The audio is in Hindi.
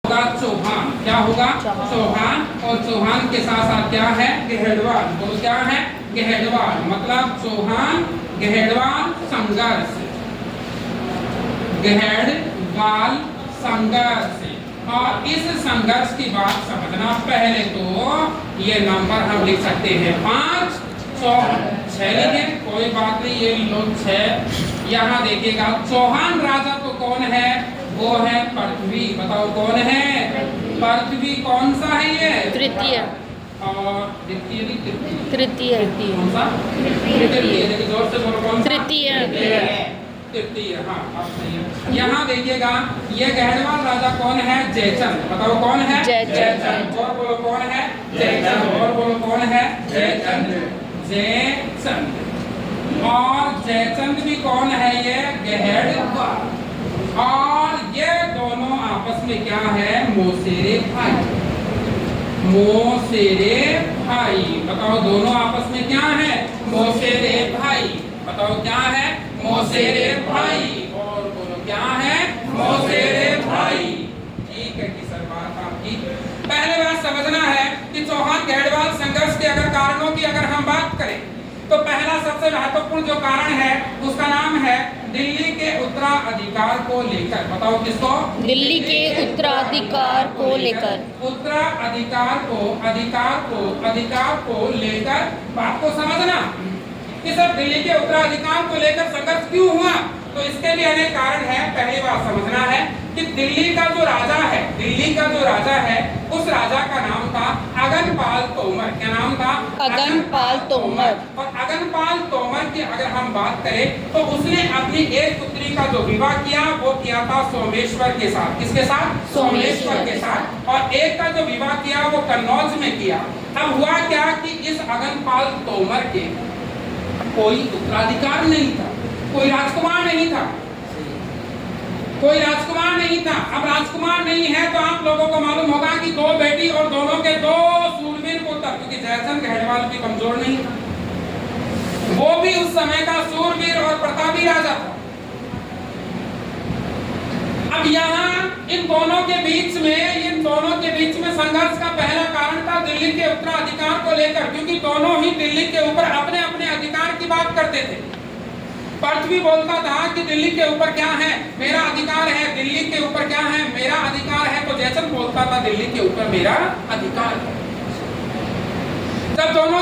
होगा चौहान। क्या होगा? चौहान। और चौहान के साथ साथ क्या है? गहड़वाल। बोलो क्या है? गहड़वाल। मतलब चौहान गहड़वाल संघर्ष, गहड़वाल संघर्ष। और इस संघर्ष की बात समझना, पहले तो ये नंबर हम लिख सकते हैं 5, 6 लिखे, कोई बात नहीं, ये लोग 6। यहाँ देखिएगा चौहान राजा तो कौन है? वो है पृथ्वी। बताओ कौन है? पृथ्वी। कौन सा है ये? तृतीय। और द्वितीय नहीं, तृतीय। कौन सा? तृतीय। देखिए जोर से बोलो, कौन सा? तृतीय। तृतीय। हाँ, अब सही है। यहाँ देखिएगा ये गहड़वाल राजा कौन है? जयचंद। बताओ कौन है? जयचंद। और बोलो कौन है? जयचंद। और बोलो कौन है? जयचंद। जयचंद। और जयचंद भी कौन है? ये गहड़वाल। और ये दोनों आपस में क्या है? मौसेरे भाई। मौसेरे भाई। बताओ दोनों आपस में क्या है? मौसेरे भाई। बताओ क्या है? मौसेरे भाई। और बोलो क्या है? मौसेरे भाई। ठीक है कि सर, बात आपकी। पहले बात समझना है कि चौहान गहड़वाल संघर्ष के अगर कारणों की अगर हम बात करें तो पहला सबसे महत्वपूर्ण जो कारण है उसका नाम है दिल्ली के उत्तराधिकार को लेकर। बताओ किसको? दिल्ली के उत्तराधिकार को लेकर। अधिकार को लेकर बात को समझना कि सब दिल्ली के उत्तराधिकार को लेकर संघर्ष क्यों हुआ। तो इसके भी अनेक कारण है। पहली बात समझना है कि दिल्ली का जो राजा है उस राजा का नाम था अगनपाल तोमर। क्या नाम था? अगनपाल तोमर। और अगनपाल तोमर की अगर हम बात करें तो उसने अपनी एक पुत्री का जो विवाह किया वो किया था सोमेश्वर के साथ। किसके साथ? सोमेश्वर के साथ। और एक का जो विवाह किया वो कन्नौज में किया। अब हुआ क्या कि इस अगनपाल तोमर के कोई उत्तराधिकार नहीं था, कोई राजकुमार नहीं था, कोई राजकुमार नहीं था। अब राजकुमार नहीं है तो आप लोगों को मालूम होगा कि 2 बेटी और दोनों के 2 सूरवीर पुत्र, क्योंकि जयचंद गहड़वाल भी कमजोर नहीं था, वो भी उस समय का सूरवीर और प्रतापी राजा था। अब यहाँ इन दोनों के बीच में संघर्ष का पहला कारण था दिल्ली के उत्तराधिकार को लेकर, क्योंकि दोनों ही दिल्ली के ऊपर अपने अपने अधिकार की बात करते थे। पृथ्वी बोलता था कि दिल्ली के ऊपर क्या है? मेरा अधिकार है। दिल्ली के ऊपर क्या है? मेरा अधिकार है। तो जयचंद बोलता था दिल्ली के ऊपर मेरा अधिकार है। जब दोनों